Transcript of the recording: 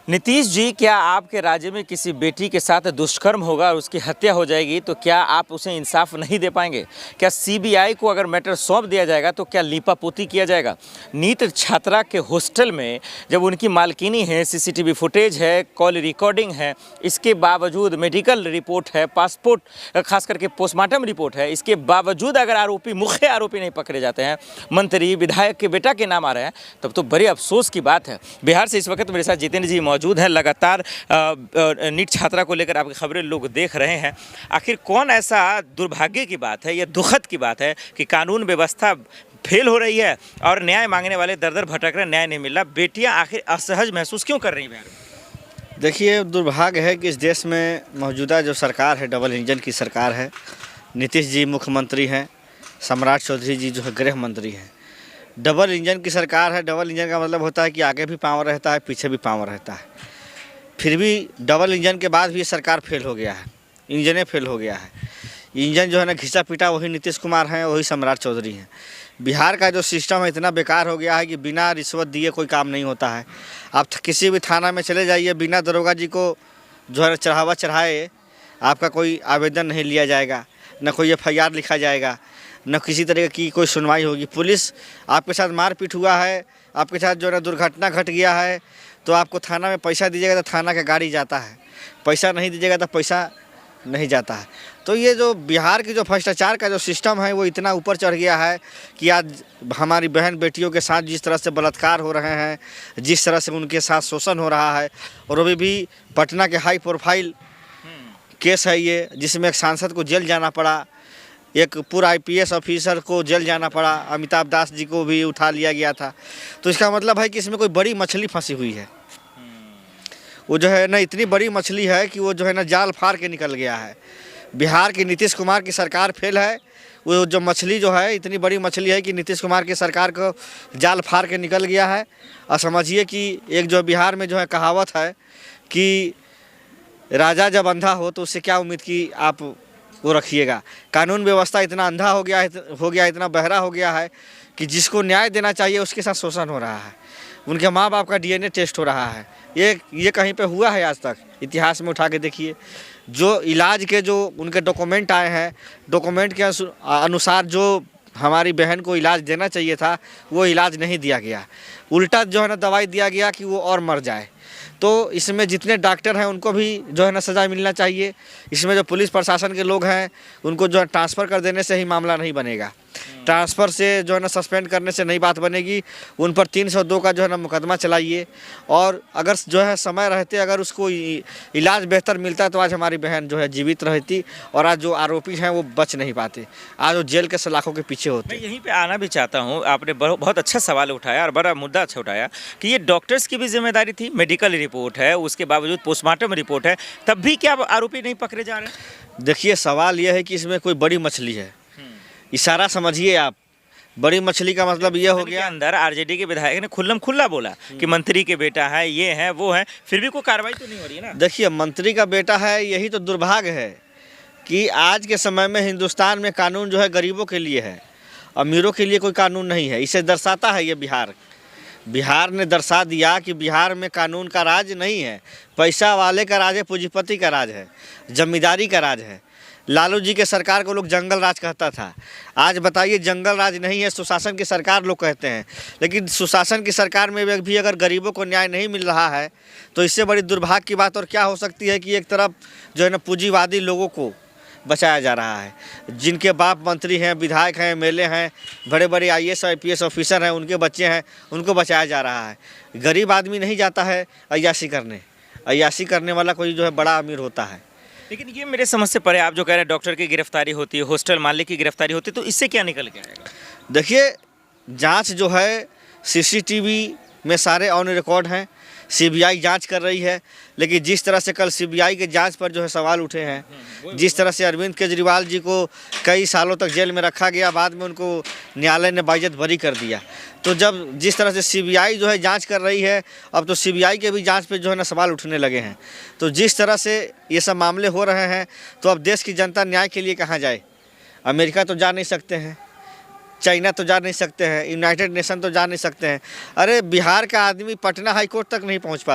नीतीश जी, क्या आपके राज्य में किसी बेटी के साथ दुष्कर्म होगा और उसकी हत्या हो जाएगी तो क्या आप उसे इंसाफ नहीं दे पाएंगे? क्या सीबीआई को अगर मैटर सौंप दिया जाएगा तो क्या लीपापोती किया जाएगा? नीट छात्रा के हॉस्टल में जब उनकी मालकिनी है, सीसीटीवी फुटेज है, कॉल रिकॉर्डिंग है, इसके बावजूद मेडिकल रिपोर्ट है, पासपोर्ट, खास करके पोस्टमार्टम रिपोर्ट है, इसके बावजूद अगर आरोपी, मुख्य आरोपी नहीं पकड़े जाते हैं, मंत्री विधायक के बेटा के नाम आ रहे हैं, तब तो बड़े अफसोस की बात है। बिहार से इस वक्त मेरे साथ जितेंद्र जी मौजूद हैं। लगातार नीट छात्रा को लेकर आपकी खबरें लोग देख रहे हैं। आखिर कौन ऐसा दुर्भाग्य की बात है, यह दुखद की बात है कि कानून व्यवस्था फेल हो रही है और न्याय मांगने वाले दर दर भटक रहे, न्याय नहीं मिल रहा। बेटियां आखिर असहज महसूस क्यों कर रही हैं बिहार में? देखिए, दुर्भाग्य है कि इस देश में मौजूदा जो सरकार है, डबल इंजन की सरकार है। नीतीश जी मुख्यमंत्री हैं, सम्राट चौधरी जी जो है गृह मंत्री हैं। डबल इंजन की सरकार है। डबल इंजन का मतलब होता है कि आगे भी पावर रहता है, पीछे भी पावर रहता है। फिर भी डबल इंजन के बाद भी ये सरकार फेल हो गया है, इंजने फेल हो गया है। इंजन जो है ना घिसा पीटा वही नीतीश कुमार हैं, वही सम्राट चौधरी हैं। बिहार का जो सिस्टम है इतना बेकार हो गया है कि बिना रिश्वत दिए कोई काम नहीं होता है। आप किसी भी थाना में चले जाइए, बिना दरोगा जी को जो है चढ़ावा चढ़ाए आपका कोई आवेदन नहीं लिया जाएगा, न कोई FIR लिखा जाएगा, न किसी तरह की कोई सुनवाई होगी। पुलिस आपके साथ मारपीट हुआ है, आपके साथ जो है ना दुर्घटना घट गया है, तो आपको थाना में पैसा दीजिएगा तो थाना का गाड़ी जाता है, पैसा नहीं दीजिएगा तो पैसा नहीं जाता है। तो ये जो बिहार की जो भ्रष्टाचार का जो सिस्टम है वो इतना ऊपर चढ़ गया है कि आज हमारी बहन बेटियों के साथ जिस तरह से बलात्कार हो रहे हैं, जिस तरह से उनके साथ शोषण हो रहा है, और वो भी पटना के हाई प्रोफाइल केस है ये, जिसमें एक सांसद को जेल जाना पड़ा, एक पूरा IPS ऑफिसर को जेल जाना पड़ा, अमिताभ दास जी को भी उठा लिया गया था। तो इसका मतलब है कि इसमें कोई बड़ी मछली फंसी हुई है। वो जो है ना इतनी बड़ी मछली है कि वो जो है ना जाल फाड़ के निकल गया है। बिहार की नीतीश कुमार की सरकार फेल है। वो जो मछली जो है इतनी बड़ी मछली है कि नीतीश कुमार की सरकार को जाल फाड़ के निकल गया है। और समझिए कि एक जो बिहार में जो है कहावत है कि राजा जब अंधा हो तो उससे क्या उम्मीद की आप वो रखिएगा। कानून व्यवस्था इतना अंधा हो गया, इतना बहरा हो गया है कि जिसको न्याय देना चाहिए उसके साथ शोषण हो रहा है। उनके माँ बाप का DNA टेस्ट हो रहा है। ये कहीं पे हुआ है आज तक? इतिहास में उठा के देखिए। जो इलाज के जो उनके डॉक्यूमेंट आए हैं, डॉक्यूमेंट के अनुसार जो हमारी बहन को इलाज देना चाहिए था वो इलाज नहीं दिया गया। उल्टा जो है ना दवाई दिया गया कि वो और मर जाए। तो इसमें जितने डॉक्टर हैं उनको भी जो है ना सज़ा मिलना चाहिए। इसमें जो पुलिस प्रशासन के लोग हैं उनको जो है ट्रांसफ़र कर देने से ही मामला नहीं बनेगा। ट्रांसफ़र से जो है ना सस्पेंड करने से नहीं बात बनेगी। उन पर 302 का जो है ना मुकदमा चलाइए, और अगर जो है समय रहते अगर उसको इलाज बेहतर मिलता तो आज हमारी बहन जो है जीवित रहती, और आज जो आरोपी हैं वो बच नहीं पाते, आज वो जेल के सलाखों के पीछे होते। मैं यहीं पे आना भी चाहता हूँ। आपने बहुत अच्छा सवाल उठाया और बड़ा मुद्दा अच्छा उठाया कि ये डॉक्टर्स की भी जिम्मेदारी थी। मेडिकल रिपोर्ट है, उसके बावजूद पोस्टमार्टम रिपोर्ट है, तब भी क्या आरोपी नहीं पकड़े जा रहे हैं? देखिए, सवाल यह है कि इसमें कोई बड़ी मछली है। इशारा समझिए आप। बड़ी मछली का मतलब ये हो गया, अंदर RJD के विधायक ने खुल्लम खुल्ला बोला कि मंत्री के बेटा है, ये है वो है, फिर भी कोई कार्रवाई तो नहीं हो रही है ना। देखिए, मंत्री का बेटा है, यही तो दुर्भाग्य है कि आज के समय में हिंदुस्तान में कानून जो है गरीबों के लिए है, अमीरों के लिए कोई कानून नहीं है। इसे दर्शाता है ये बिहार ने दर्शा दिया कि बिहार में कानून का राज नहीं है, पैसा वाले का राज है, पूंजीपति का राज है, जमींदारी का राज है। लालू जी के सरकार को लोग जंगल राज कहता था। आज बताइए, जंगल राज नहीं है, सुशासन की सरकार लोग कहते हैं। लेकिन सुशासन की सरकार में भी अगर गरीबों को न्याय नहीं मिल रहा है तो इससे बड़ी दुर्भाग्य की बात और क्या हो सकती है कि एक तरफ जो है ना पूंजीवादी लोगों को बचाया जा रहा है, जिनके बाप मंत्री हैं, विधायक हैं, MLA हैं, बड़े बड़े IAS IPS ऑफिसर हैं, उनके बच्चे हैं, उनको बचाया जा रहा है। गरीब आदमी नहीं जाता है अय्याशी करने। अय्याशी करने वाला कोई जो है बड़ा अमीर होता है। लेकिन ये मेरे समझ से परे, आप जो कह रहे हैं डॉक्टर की गिरफ्तारी होती है, हॉस्टल मालिक की गिरफ्तारी होती है, तो इससे क्या निकल के आएगा? देखिए, जांच जो है CCTV में सारे ऑन रिकॉर्ड हैं। CBI जांच कर रही है, लेकिन जिस तरह से कल CBI के जांच पर जो है सवाल उठे हैं, जिस तरह से अरविंद केजरीवाल जी को कई सालों तक जेल में रखा गया, बाद में उनको न्यायालय ने बाइज्जत बरी कर दिया। तो जब जिस तरह से CBI जो है जांच कर रही है, अब तो CBI के भी जांच पे जो है ना सवाल उठने लगे हैं। तो जिस तरह से ये सब मामले हो रहे हैं, तो अब देश की जनता न्याय के लिए कहाँ जाए? अमेरिका तो जा नहीं सकते हैं, चाइना तो जा नहीं सकते हैं, यूनाइटेड नेशन तो जा नहीं सकते हैं। अरे बिहार का आदमी पटना हाई कोर्ट तक नहीं पहुंच पाता।